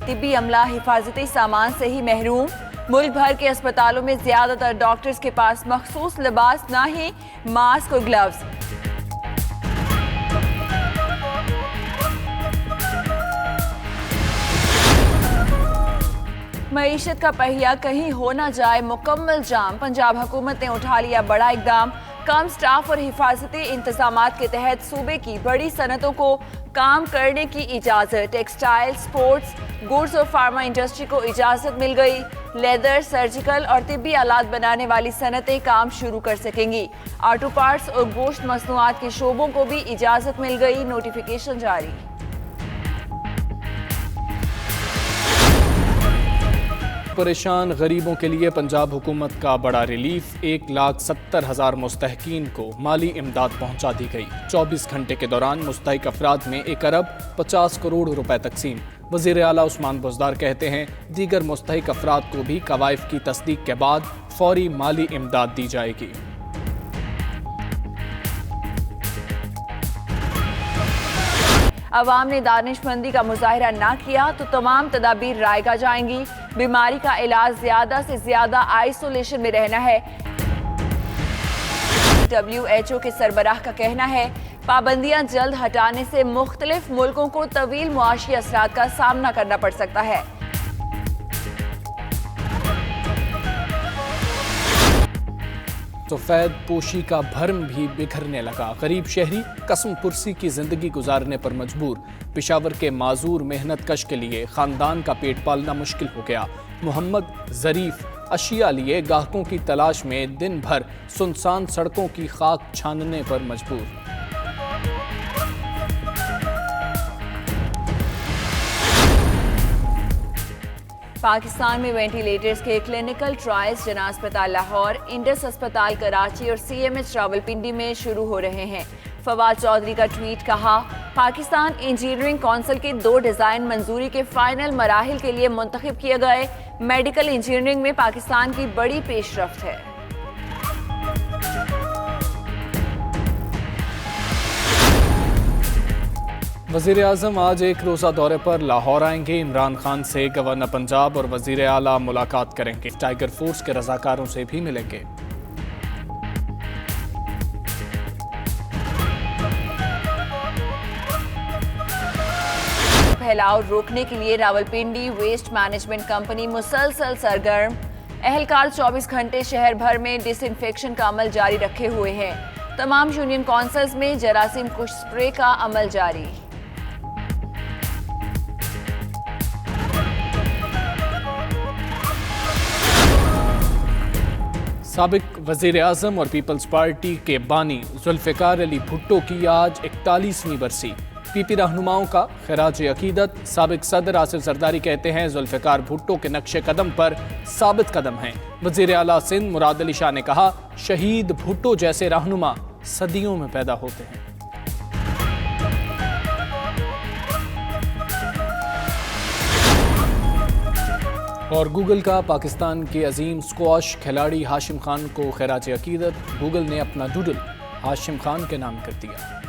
तिब्बी अमला हिफाजती सामान से ही महरूम। मुल्क भर के अस्पतालों में ज्यादातर डॉक्टर्स के पास मखसूस लिबास, ना ही मास्क और ग्लव्स। मईशत का पहिया कहीं हो ना जाए मुकम्मल जाम। पंजाब हुकूमत ने उठा लिया बड़ा इकदाम। कम स्टाफ और हिफाजती इंतजामात के तहत सूबे की बड़ी सनतों को काम करने की इजाज़त। टेक्सटाइल, स्पोर्ट्स, गुड्स और फार्मा इंडस्ट्री को इजाज़त मिल गई। लेदर, सर्जिकल और तिब्बी आलात बनाने वाली सनतें काम शुरू कर सकेंगी। ऑटो पार्ट्स और गोश्त मसनूआत के शोबों को भी इजाज़त मिल गई। नोटिफिकेशन जारी। परेशान गरीबों के लिए पंजाब हुकूमत का बड़ा रिलीफ। 1,70,000 मुस्तहकीन को माली इमदाद पहुंचा दी गई। 24 घंटे के दौरान मुस्तहिक अफराद में 1 अरब 50 करोड़ रुपए तकसीम। वज़ीर आला उस्मान बुज़दार कहते हैं दीगर मुस्तहिक अफराद को भी कवाइफ की तस्दीक के बाद फौरी माली इमदाद दी जाएगी। अवाम ने दानिशमंदी का मुजाहिरा ना किया तो तमाम तदाबीर रायगा जाएंगी। बीमारी का इलाज ज्यादा से ज्यादा आइसोलेशन में रहना है। WHO के सरबराह का कहना है पाबंदियां जल्द हटाने से मुख्तलिफ मुल्कों को तवील मुआशी असरात का सामना करना पड़ सकता है। सफेद पोशी का भरम भी बिखरने लगा। गरीब शहरी कसम पुरसी की जिंदगी गुजारने पर मजबूर। पेशावर के माजूर मेहनत कश के लिए खानदान का पेट पालना मुश्किल हो गया। मोहम्मद जरीफ अशिया लिए गाहकों की तलाश में दिन भर सुनसान सड़कों की खाक छानने पर मजबूर। पाकिस्तान में वेंटिलेटर्स के क्लिनिकल ट्रायल्स जना अस्पताल लाहौर, इंडस अस्पताल कराची और CMH रावलपिंडी में शुरू हो रहे हैं। फवाद चौधरी का ट्वीट कहा, पाकिस्तान इंजीनियरिंग काउंसिल के 2 डिज़ाइन मंजूरी के फाइनल मराहिल के लिए मुंतखब किए गए। मेडिकल इंजीनियरिंग में पाकिस्तान की बड़ी पेशरफ्त है। वज़ीर आज़म आज एक रोज़ा दौरे पर लाहौर आएंगे। इमरान खान से गवर्नर पंजाब और वज़ीर आला मुलाकात करेंगे। टाइगर फोर्स के रज़ाकारों से भी मिलेंगे। फैलाव रोकने के लिए रावलपिंडी वेस्ट मैनेजमेंट कंपनी मुसलसल सरगर्म। अहलकार 24 घंटे शहर भर में डिसइंफेक्शन का अमल जारी रखे हुए हैं। तमाम यूनियन काउंसिल्स में जरासीम कुश स्प्रे का अमल जारी। साबिक वज़ीर आज़म और पीपल्स पार्टी के बानी जुल्फ़िकार अली भुट्टो की आज 41वीं बरसी। PP रहनुमाओं का खिराज अकीदत। साबिक सदर आसिफ जरदारी कहते हैं जुल्फ़िकार भुट्टो के नक्शे कदम पर साबित कदम हैं। वज़ीर आला सिंध मुराद अली शाह ने कहा, शहीद भुट्टो जैसे रहनुमा सदियों में पैदा होते हैं। और गूगल का पाकिस्तान के अजीम स्क्वॉश खिलाड़ी हाशिम खान को खिराज अकीदत। गूगल ने अपना डूडल हाशिम खान के नाम कर दिया।